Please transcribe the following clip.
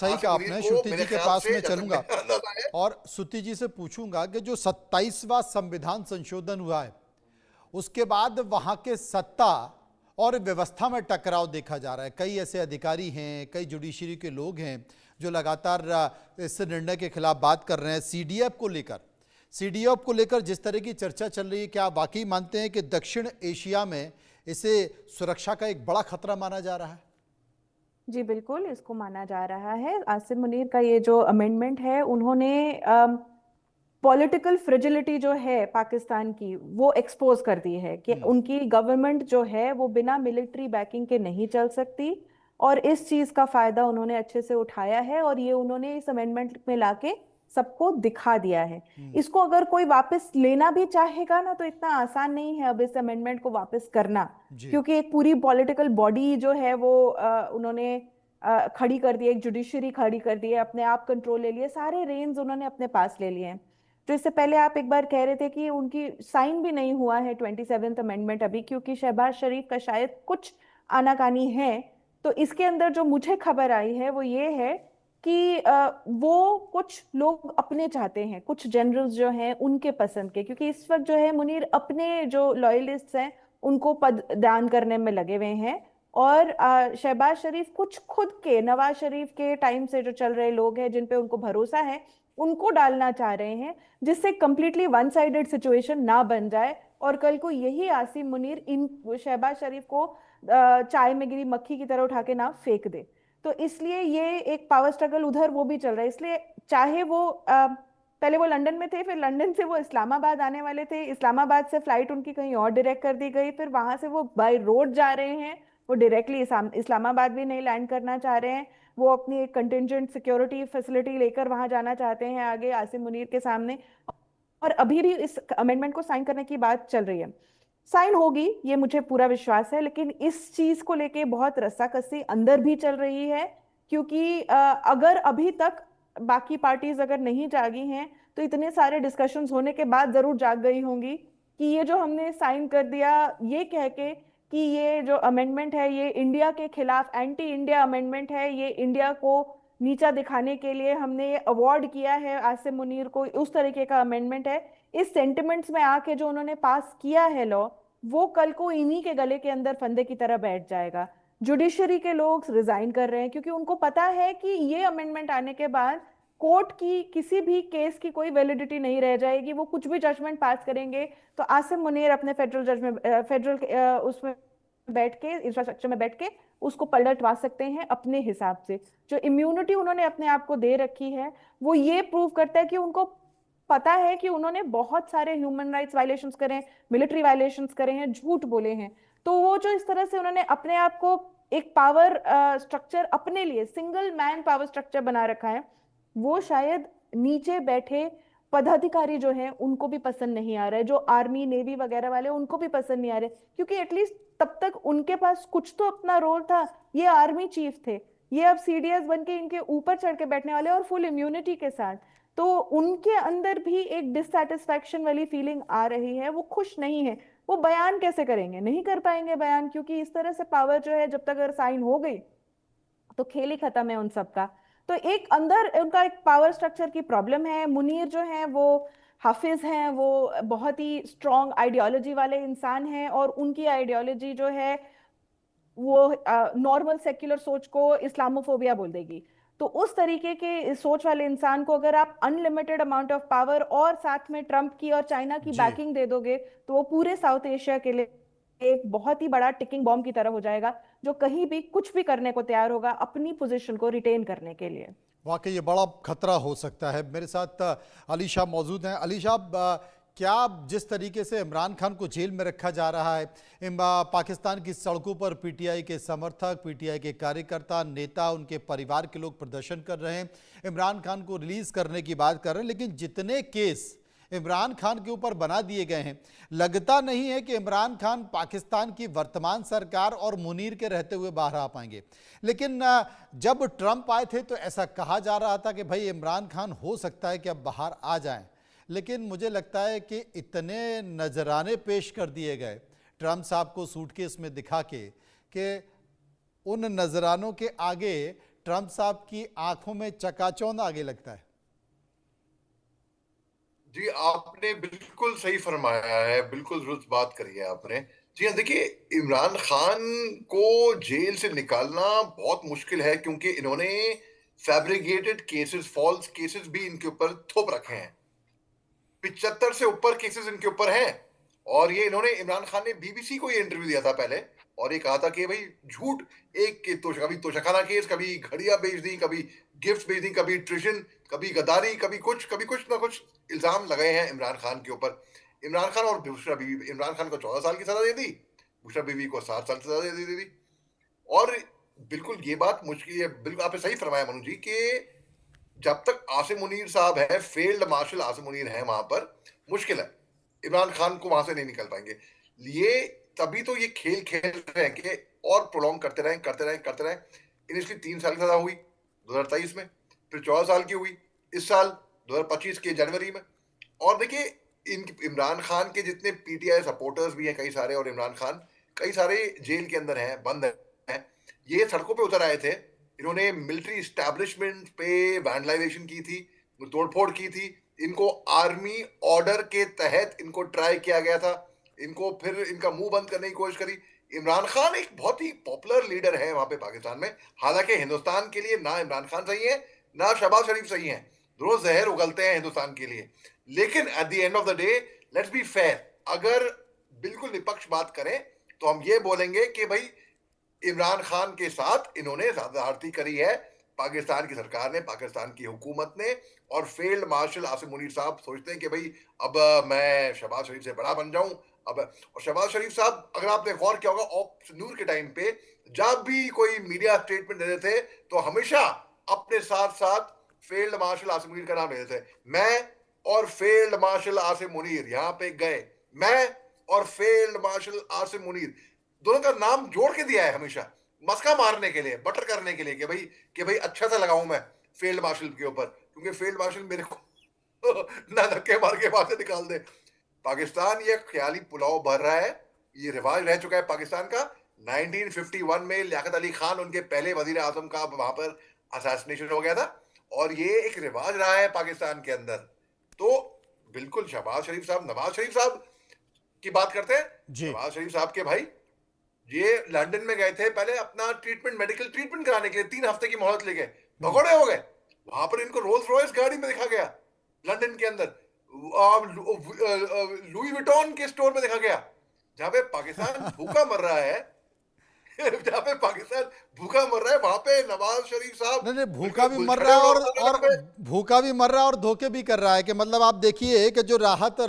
सही कहा आसिम मुनीर आपने। को श्रुति मेरे जी के ख्याल पास से, मैं जैसा चलूंगा मेरा अंदाजा है। और श्रुति जी से पूछूंगा कि जो 27वां संविधान संशोधन हुआ है उसके बाद वहां के सत्ता और व्यवस्था में टकराव देखा जा रहा है। कई ऐसे अधिकारी हैं, कई जुडिशरी के लोग हैं जो लगातार इस निर्णय के खिलाफ बात कर रहे हैं। सीडीएफ को लेकर जिस तरह की चर्चा चल रही है, क्या आप वाकई मानते हैं कि दक्षिण एशिया में इसे सुरक्षा का एक बड़ा खतरा माना जा रहा है? जी बिल्कुल, इसको माना जा रहा है। आसिम मुनीर का ये जो अमेंडमेंट है, उन्होंने पॉलिटिकल फ्रेजिलिटी जो है पाकिस्तान की, वो एक्सपोज कर दी है कि उनकी गवर्नमेंट जो है वो बिना मिलिट्री बैकिंग के नहीं चल सकती। और इस चीज का फायदा उन्होंने अच्छे से उठाया है और ये उन्होंने इस अमेंडमेंट में लाके सबको दिखा दिया है। इसको अगर कोई वापस लेना भी चाहेगा ना, तो इतना आसान नहीं है अब इस अमेंडमेंट को वापस करना, जी। क्योंकि एक पूरी पॉलिटिकल बॉडी जो है वो उन्होंने खड़ी कर दी है, एक जुडिशरी खड़ी कर दी है, अपने आप कंट्रोल ले लिए, सारे रेंज उन्होंने अपने पास ले लिए हैं। तो इससे पहले आप एक बार कह रहे थे कि उनकी साइन भी नहीं हुआ है 27th अमेंडमेंट अभी, क्योंकि शहबाज शरीफ का शायद कुछ आनाकानी है। तो इसके अंदर जो मुझे खबर आई है वो ये है कि वो कुछ लोग अपने चाहते हैं, कुछ जनरल्स जो हैं उनके पसंद के, क्योंकि इस वक्त जो है मुनीर अपने जो लॉयलिस्ट हैं उनको पद दान करने में लगे हुए हैं। और शहबाज शरीफ कुछ खुद के, नवाज शरीफ के टाइम से जो चल रहे लोग हैं जिन पे उनको भरोसा है, उनको डालना चाह रहे हैं, जिससे कंप्लीटली वन साइडेड सिचुएशन ना बन जाए और कल को यही आसिम मुनीर इन शहबाज शरीफ को चाय में गिरी मक्खी की तरह उठा के ना फेंक दे। तो इसलिए ये एक पावर स्ट्रगल उधर वो भी चल रहा है। इसलिए चाहे वो पहले वो लंदन में थे, फिर लंदन से वो इस्लामाबाद आने वाले थे, इस्लामाबाद से फ्लाइट उनकी कहीं और डायरेक्ट कर दी गई, फिर वहां से वो बाय रोड जा रहे हैं, वो डायरेक्टली इस्लामाबाद भी नहीं लैंड करना चाह रहे हैं, वो अपनी एक कंटिजेंट सिक्योरिटी फैसिलिटी लेकर वहां जाना चाहते हैं आगे आसिम मुनीर के सामने। और अभी भी इस अमेंडमेंट को साइन करने की बात चल रही है। साइन होगी ये मुझे पूरा विश्वास है, लेकिन इस चीज को लेके बहुत रस्साकसी अंदर भी चल रही है, क्योंकि अगर अभी तक बाकी पार्टीज अगर नहीं जागी हैं तो इतने सारे डिस्कशंस होने के बाद जरूर जाग गई होंगी कि ये जो हमने साइन कर दिया ये कह के कि ये जो अमेंडमेंट है ये इंडिया के खिलाफ एंटी इंडिया अमेंडमेंट है, ये इंडिया को नीचा दिखाने के लिए हमने ये अवार्ड किया है आसिम मुनीर को, उस तरीके का अमेंडमेंट है। इस सेंटिमेंट्स में आके जो उन्होंने पास किया है लॉ, वो कल को इन्हीं के गले के अंदर फंदे की तरह बैठ जाएगा। जुडिशरी के लोग रिजाइन कर रहे हैं क्योंकि उनको पता है कि ये अमेंडमेंट आने के बाद कोर्ट की किसी भी केस की कोई वैलिडिटी नहीं रह जाएगी, वो कुछ भी जजमेंट पास करेंगे तो आसिम मुनीर अपने फेडरल जजमेंट फेडरल उसमें बैठ के, इंफ्रास्ट्रक्चर में बैठ के उसको पलटवा सकते हैं अपने हिसाब से। जो इम्यूनिटी उन्होंने अपने आप को दे रखी है वो ये प्रूव करता है कि उनको पता है कि उन्होंने बहुत सारे ह्यूमन राइट्स वायलेशंस करे हैं, मिलिट्री वायलेशंस करे हैं, झूठ बोले हैं। तो वो जो इस तरह से उन्होंने अपने आप को एक पावर स्ट्रक्चर अपने लिए, सिंगल मैन पावर स्ट्रक्चर बना रखा है, वो शायद नीचे बैठे पदाधिकारी जो हैं उनको भी पसंद नहीं आ रहा है, जो आर्मी नेवी वगैरह वाले उनको भी पसंद नहीं आ रहे, क्योंकि एटलीस्ट तब तक उनके पास कुछ तो अपना रोल था। ये आर्मी चीफ थे, ये अब सीडीएस बन के इनके ऊपर चढ़ के बैठने वाले और फुल इम्यूनिटी के साथ। तो उनके अंदर भी एक डिससेटिस्फैक्शन वाली फीलिंग आ रही है, वो खुश नहीं है। वो बयान कैसे करेंगे, नहीं कर पाएंगे बयान, क्योंकि इस तरह से पावर जो है जब तक अगर साइन हो गई तो खेल ही खत्म है उन सबका। तो एक अंदर उनका एक पावर स्ट्रक्चर की प्रॉब्लम है। मुनीर जो है वो हाफिज हैं, वो बहुत ही स्ट्रॉन्ग आइडियोलॉजी वाले इंसान हैं और उनकी आइडियोलॉजी जो है वो नॉर्मल सेक्युलर सोच को इस्लामोफोबिया बोल देगी। तो उस तरीके के सोच वाले इंसान को अगर आप अनलिमिटेड अमाउंट ऑफ पावर और साथ में ट्रंप की और चाइना की जी। बैकिंग दे दोगे तो वो पूरे साउथ एशिया के लिए एक बहुत ही बड़ा टिकिंग बॉम्ब की तरह हो जाएगा, जो कहीं भी कुछ भी करने को तैयार होगा अपनी पोजीशन को रिटेन करने के लिए। वाकई ये बड़ा खतरा हो सकता है। मेरे साथ अली शाह मौजूद हैं। अली शाह, क्या जिस तरीके से इमरान खान को जेल में रखा जा रहा है, पाकिस्तान की सड़कों पर पीटीआई के समर्थक, पीटीआई के कार्यकर्ता, नेता, उनके परिवार के लोग प्रदर्शन कर रहे हैं, इमरान खान को रिलीज करने की बात कर रहे हैं, लेकिन जितने केस इमरान खान के ऊपर बना दिए गए हैं, लगता नहीं है कि इमरान खान पाकिस्तान की वर्तमान सरकार और मुनीर के रहते हुए बाहर आ पाएंगे। लेकिन जब ट्रंप आए थे तो ऐसा कहा जा रहा था कि भाई इमरान खान हो सकता है कि अब बाहर आ जाएं, लेकिन मुझे लगता है कि इतने नजराने पेश कर दिए गए ट्रंप साहब को सूटकेस में दिखा के कि उन नजरानों के आगे ट्रंप साहब की आंखों में चकाचौंध आगे लगता है? जी, आपने बिल्कुल सही फरमाया है, बिल्कुल दुरुस्त बात करी है आपने। जी हाँ, देखिए, इमरान खान को जेल से निकालना बहुत मुश्किल है क्योंकि इन्होंने फैब्रिकेटेड केसेस, फॉल्स केसेस भी इनके ऊपर थोप रखे हैं। 75 से ऊपर केसेस इनके ऊपर हैं। और ये इन्होंने, इमरान खान ने बीबीसी को ये इंटरव्यू दिया था पहले, और ये कहा था कि भाई झूठ, एक के तो कभी तोशाखाना केस, कभी घड़ियां बेच दी, कभी गिफ्ट बेच दी, कभी ट्रिशन, कभी गद्दारी, कभी कुछ ना कुछ इल्जाम लगाए हैं इमरान खान के ऊपर। इमरान खान और बुशरा बीवी, इमरान खान को 14 साल की सजा दे दी, बुशरा बीवी को 7 साल की सजा दे दी। और बिल्कुल ये बात मुश्किल है, बिल्कुल आपने सही फरमाया मनु जी, कि जब तक आसिम मुनीर साहब है, फील्ड मार्शल आसिम मुनीर है वहां पर, मुश्किल है, इमरान खान को वहां से नहीं निकल पाएंगे ये। तभी तो ये खेल खेल रहे हैं कि और प्रोलॉन्ग करते रहें। इनिशियली 3 साल की सजा हुई 2023 में, फिर 14 साल की हुई इस साल 2025 के जनवरी में। और देखिए, इन इमरान खान के जितने पीटीआई सपोर्टर्स भी हैं कई सारे, और इमरान खान कई सारे जेल के अंदर हैं, बंद हैं। ये सड़कों पे उतर आए थे, इन्होंने मिलिट्री इस्टेब्लिशमेंट पे वैंडलाइजेशन की थी, तोड़फोड़ की थी। इनको आर्मी ऑर्डर के तहत इनको ट्राई किया गया था, इनको फिर इनका मुंह बंद करने की कोशिश करी। इमरान खान एक बहुत ही पॉपुलर लीडर है वहां पे पाकिस्तान में। हालांकि हिंदुस्तान के लिए ना इमरान खान सही है, ना शहबाज शरीफ सही है, रोज जहर उगलते हैं हिंदुस्तान के लिए। लेकिन at the end of the day, let's be fair, अगर बिल्कुल निष्पक्ष बात करें तो हम ये बोलेंगे कि भाई, इमरान खान के साथ इन्होंने ज्यादती करी है पाकिस्तान की सरकार ने, पाकिस्तान की हुकूमत ने। और फील्ड मार्शल आसिम मुनीर साहब सोचते हैं कि भाई अब मैं शहबाज शरीफ से बड़ा बन जाऊं। अब और शहबाज शरीफ साहब, अगर आपने गौर किया होगा, ऑप्स नूर के टाइम पे जब भी कोई मीडिया स्टेटमेंट देते थे तो हमेशा अपने साथ साथ फील्ड मार्शल आसिम मुनीर का नाम लेते थे। मैं और फील्ड मार्शल आसिम मुनीर यहाँ पे गए, मैं और फील्ड मार्शल आसिम मुनीर, दोनों का नाम जोड़ के दिया है हमेशा, मस्का मारने के लिए, बटर करने के लिए, कि भाई अच्छा सा लगाऊं मैं फील्ड मार्शल के ऊपर, क्योंकि फील्ड मार्शल मेरे को ना धक्के मार के वहां से निकाल दे। पाकिस्तान ये ख्याली पुलाव भर रहा है, ये रिवाज रह चुका है पाकिस्तान का। 1951 में लियाकत अली खान, उनके पहले वजीर आजम का वहां पर असैसिनेशन हो गया था, और ये एक रिवाज रहा है पाकिस्तान के अंदर। तो बिल्कुल शहबाज शरीफ साहब, नवाज शरीफ साहब की बात करते हैं। जी। नवाज शरीफ साहब के भाई ये लंदन में गए थे पहले अपना ट्रीटमेंट, मेडिकल ट्रीटमेंट कराने के लिए, 3 हफ्ते की मोहलत लेके भगोड़े हो गए। वहां पर इनको रोल्स रॉयस गाड़ी में देखा गया, लंदन के अंदर लुई विटॉन के स्टोर में देखा गया, जहां पे पाकिस्तान भूखा मर रहा है। जहां पे पाकिस्तान भूखा मर रहा है, वहां पे नवाज शरीफ साहब नहीं, भूखा भी मर रहा है, और भूखा भी मर रहा है और धोखे भी कर रहा है। कि मतलब आप देखिए कि जो राहत